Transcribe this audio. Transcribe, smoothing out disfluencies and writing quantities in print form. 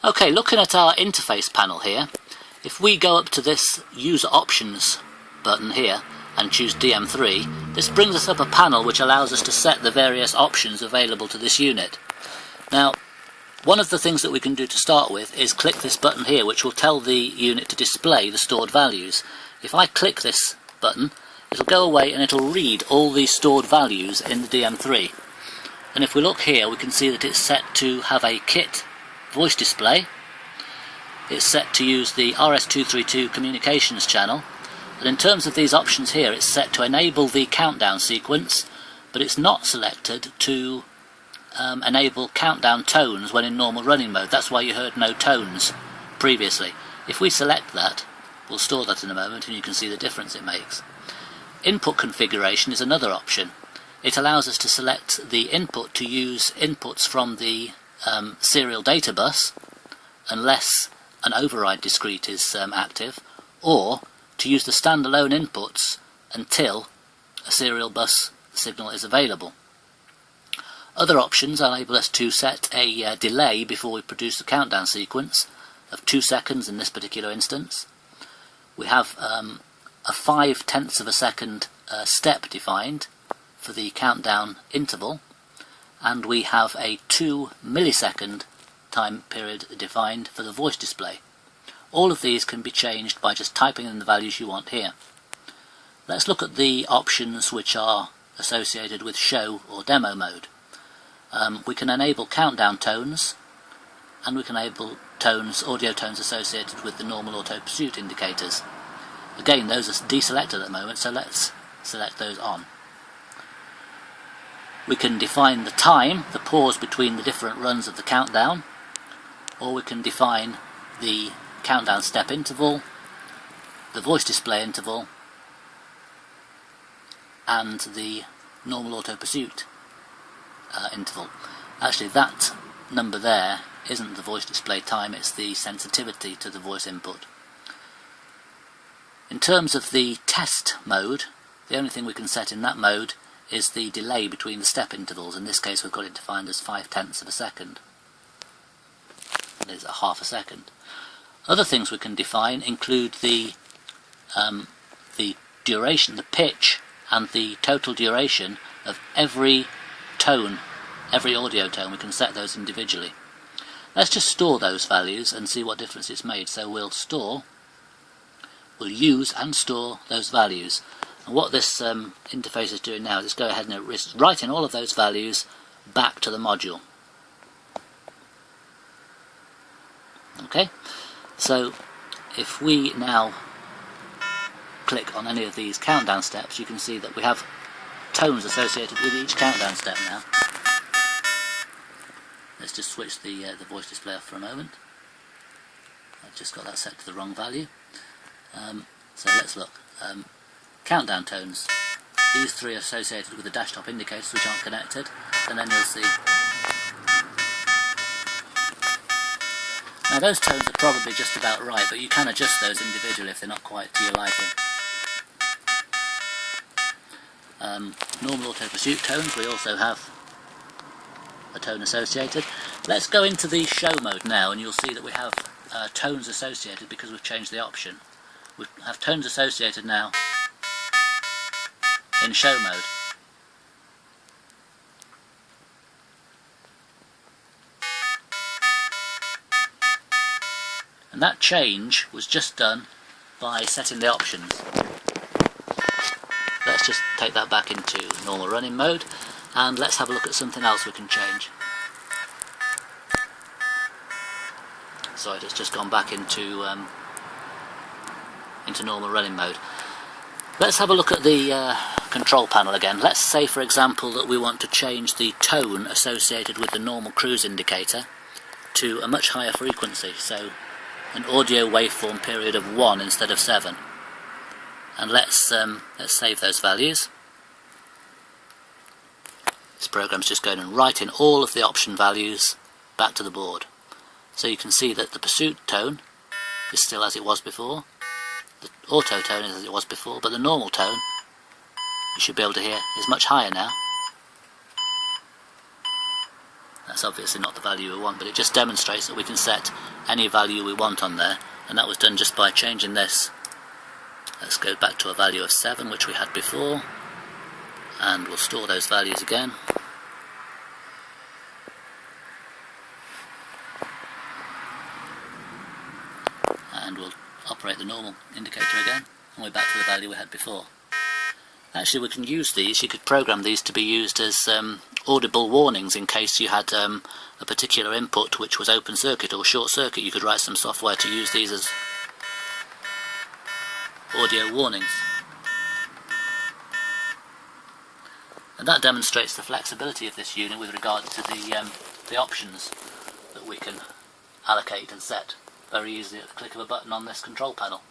Okay, looking at our interface panel here, if we go up to this User Options button here and choose Dm3, this brings us up a panel which allows us to set the various options available to this unit. Now, one of the things that we can do to start with is click this button here, which will tell the unit to display the stored values. If I click this button, it'll go away and it'll read all these stored values in the Dm3. And if we look here, we can see that it's set to have a kit voice display. It's set to use the RS-232 communications channel. And in terms of these options here, it's set to enable the countdown sequence, but it's not selected to enable countdown tones when in normal running mode. That's why you heard no tones previously. If we select that, we'll store that in a moment and you can see the difference it makes. Input configuration is another option. It allows us to select the input to use inputs from the serial data bus unless an override discrete is active, or to use the standalone inputs until a serial bus signal is available. Other options enable us to set a delay before we produce the countdown sequence of 2 seconds in this particular instance. We have a 5/10 of a second step defined for the countdown interval, and we have a 2 millisecond time period defined for the voice display. All of these can be changed by just typing in the values you want here. Let's look at the options which are associated with show or demo mode. We can enable countdown tones, and we can enable audio tones associated with the normal auto pursuit indicators. Again, those are deselected at the moment, so let's select those on. We can define the time, the pause between the different runs of the countdown, or we can define the countdown step interval, the voice display interval, and the normal auto pursuit interval. Actually, that number there isn't the voice display time, it's the sensitivity to the voice input. In terms of the test mode, the only thing we can set in that mode is the delay between the step intervals. In this case we've got it defined as 5/10 of a second. That is a half a second. Other things we can define include the duration, the pitch, and the total duration of every tone, every audio tone. We can set those individually. Let's just store those values and see what difference it's made. So we'll use and store those values. And what this interface is doing now is go ahead and it's writing all of those values back to the module. Okay, so if we now click on any of these countdown steps, you can see that we have tones associated with each countdown step now. Let's just switch the voice display off for a moment. I've just got that set to the wrong value. So let's look. Countdown tones. These three are associated with the desktop indicators which aren't connected, and then you'll see. Now those tones are probably just about right, but you can adjust those individually if they're not quite to your liking. Normal auto pursuit tones, we also have a tone associated. Let's go into the show mode now, and you'll see that we have tones associated because we've changed the option. We have tones associated now in show mode. And that change was just done by setting the options. Let's just take that back into normal running mode, and let's have a look at something else we can change. Sorry, it's just gone back into normal running mode. Let's have a look at the control panel again. Let's say, for example, that we want to change the tone associated with the normal cruise indicator to a much higher frequency, so an audio waveform period of 1 instead of 7. And let's save those values. This program's just going and writing all of the option values back to the board. So you can see that the pursuit tone is still as it was before, the auto tone is as it was before, but the normal tone, you should be able to hear, is much higher now. That's obviously not the value we want, but it just demonstrates that we can set any value we want on there, and that was done just by changing this. Let's go back to a value of 7, which we had before, and we'll store those values again. And we'll operate the normal indicator again, and we're back to the value we had before. Actually, we can use these, you could program these to be used as audible warnings in case you had a particular input which was open circuit or short circuit. You could write some software to use these as audio warnings. And that demonstrates the flexibility of this unit with regard to the options that we can allocate and set very easily at the click of a button on this control panel.